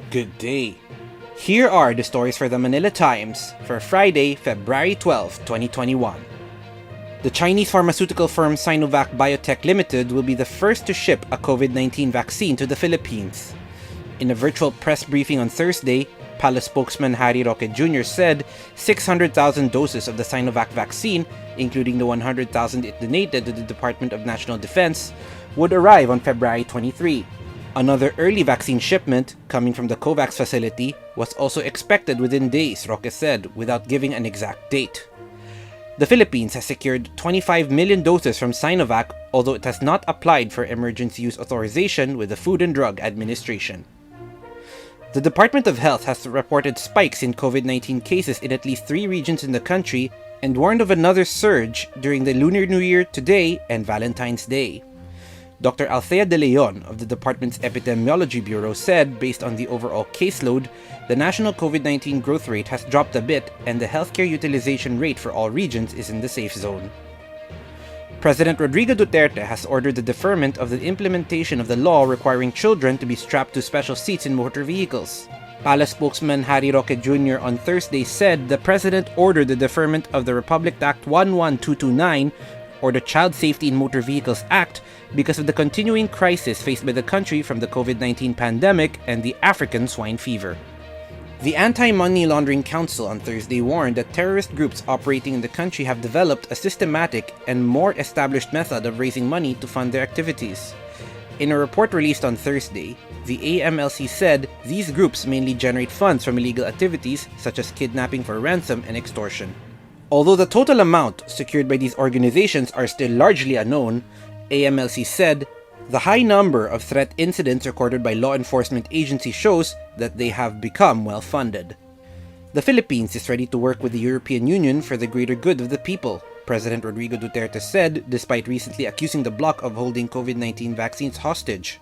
Good day. Here are the stories for the Manila Times for Friday, February 12, 2021. The Chinese pharmaceutical firm Sinovac Biotech Limited will be the first to ship a COVID-19 vaccine to the Philippines. In a virtual press briefing on Thursday, Palace spokesman Harry Roque Jr. said 600,000 doses of the Sinovac vaccine, including the 100,000 it donated to the Department of National Defense, would arrive on February 23. Another early vaccine shipment, coming from the COVAX facility, was also expected within days, Roque said, without giving an exact date. The Philippines has secured 25 million doses from Sinovac, although it has not applied for emergency use authorization with the Food and Drug Administration. The Department of Health has reported spikes in COVID-19 cases in at least 3 regions in the country and warned of another surge during the Lunar New Year today and Valentine's Day. Dr. Althea De Leon of the department's Epidemiology Bureau said, based on the overall caseload, the national COVID-19 growth rate has dropped a bit and the healthcare utilization rate for all regions is in the safe zone. President Rodrigo Duterte has ordered the deferment of the implementation of the law requiring children to be strapped to special seats in motor vehicles. Palace spokesman Harry Roque Jr. on Thursday said the president ordered the deferment of the Republic Act 11229, or the Child Safety in Motor Vehicles Act, because of the continuing crisis faced by the country from the COVID-19 pandemic and the African swine fever. The Anti-Money Laundering Council on Thursday warned that terrorist groups operating in the country have developed a systematic and more established method of raising money to fund their activities. In a report released on Thursday, the AMLC said these groups mainly generate funds from illegal activities such as kidnapping for ransom and extortion. Although the total amount secured by these organizations are still largely unknown, AMLC said the high number of threat incidents recorded by law enforcement agencies shows that they have become well-funded. The Philippines is ready to work with the European Union for the greater good of the people, President Rodrigo Duterte said, despite recently accusing the bloc of holding COVID-19 vaccines hostage.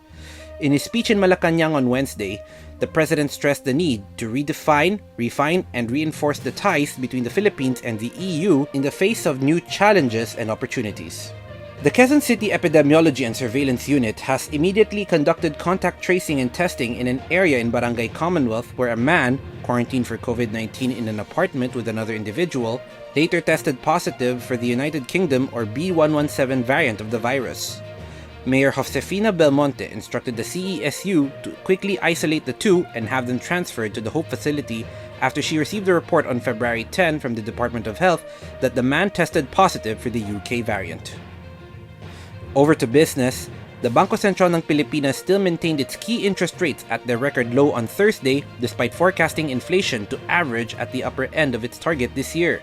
In his speech in Malacanang on Wednesday, the president stressed the need to redefine, refine, and reinforce the ties between the Philippines and the EU in the face of new challenges and opportunities. The Quezon City Epidemiology and Surveillance Unit has immediately conducted contact tracing and testing in an area in Barangay Commonwealth where a man, quarantined for COVID-19 in an apartment with another individual, later tested positive for the United Kingdom or B117 variant of the virus. Mayor Josefina Belmonte instructed the CESU to quickly isolate the two and have them transferred to the Hope facility after she received a report on February 10 from the Department of Health that the man tested positive for the UK variant. Over to business, the Bangko Sentral ng Pilipinas still maintained its key interest rates at their record low on Thursday despite forecasting inflation to average at the upper end of its target this year.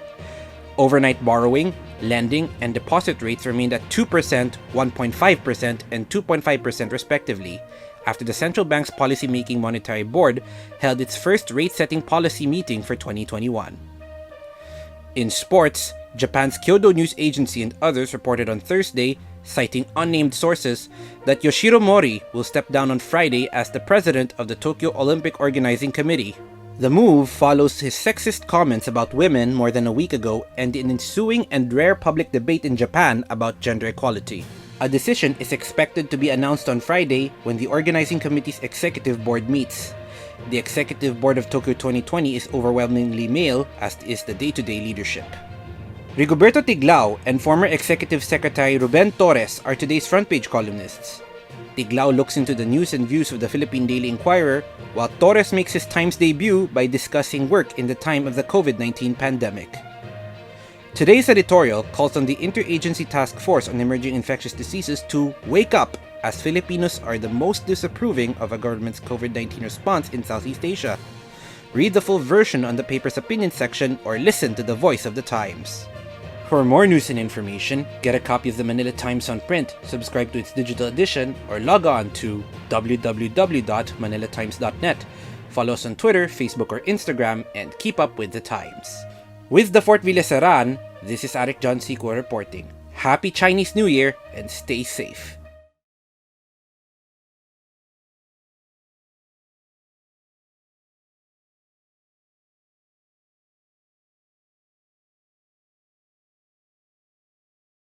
Overnight borrowing, lending, and deposit rates remained at 2%, 1.5%, and 2.5% respectively, after the central bank's policy-making monetary board held its first rate-setting policy meeting for 2021. In sports, Japan's Kyodo News Agency and others reported on Thursday, citing unnamed sources, that Yoshiro Mori will step down on Friday as the president of the Tokyo Olympic Organizing Committee. The move follows his sexist comments about women more than a week ago and an ensuing and rare public debate in Japan about gender equality. A decision is expected to be announced on Friday when the organizing committee's executive board meets. The executive board of Tokyo 2020 is overwhelmingly male, as is the day-to-day leadership. Rigoberto Tiglao and former Executive Secretary Ruben Torres are today's front-page columnists. Tiglao looks into the news and views of the Philippine Daily Inquirer, while Torres makes his Times debut by discussing work in the time of the COVID-19 pandemic. Today's editorial calls on the Interagency Task Force on Emerging Infectious Diseases to wake up, as Filipinos are the most disapproving of a government's COVID-19 response in Southeast Asia. Read the full version on the paper's opinion section or listen to the voice of the Times. For more news and information, get a copy of the Manila Times on print, subscribe to its digital edition, or log on to www.manilatimes.net. Follow us on Twitter, Facebook, or Instagram, and keep up with the Times. With the Fort Villaseran, this is Arik John Sico reporting. Happy Chinese New Year and stay safe.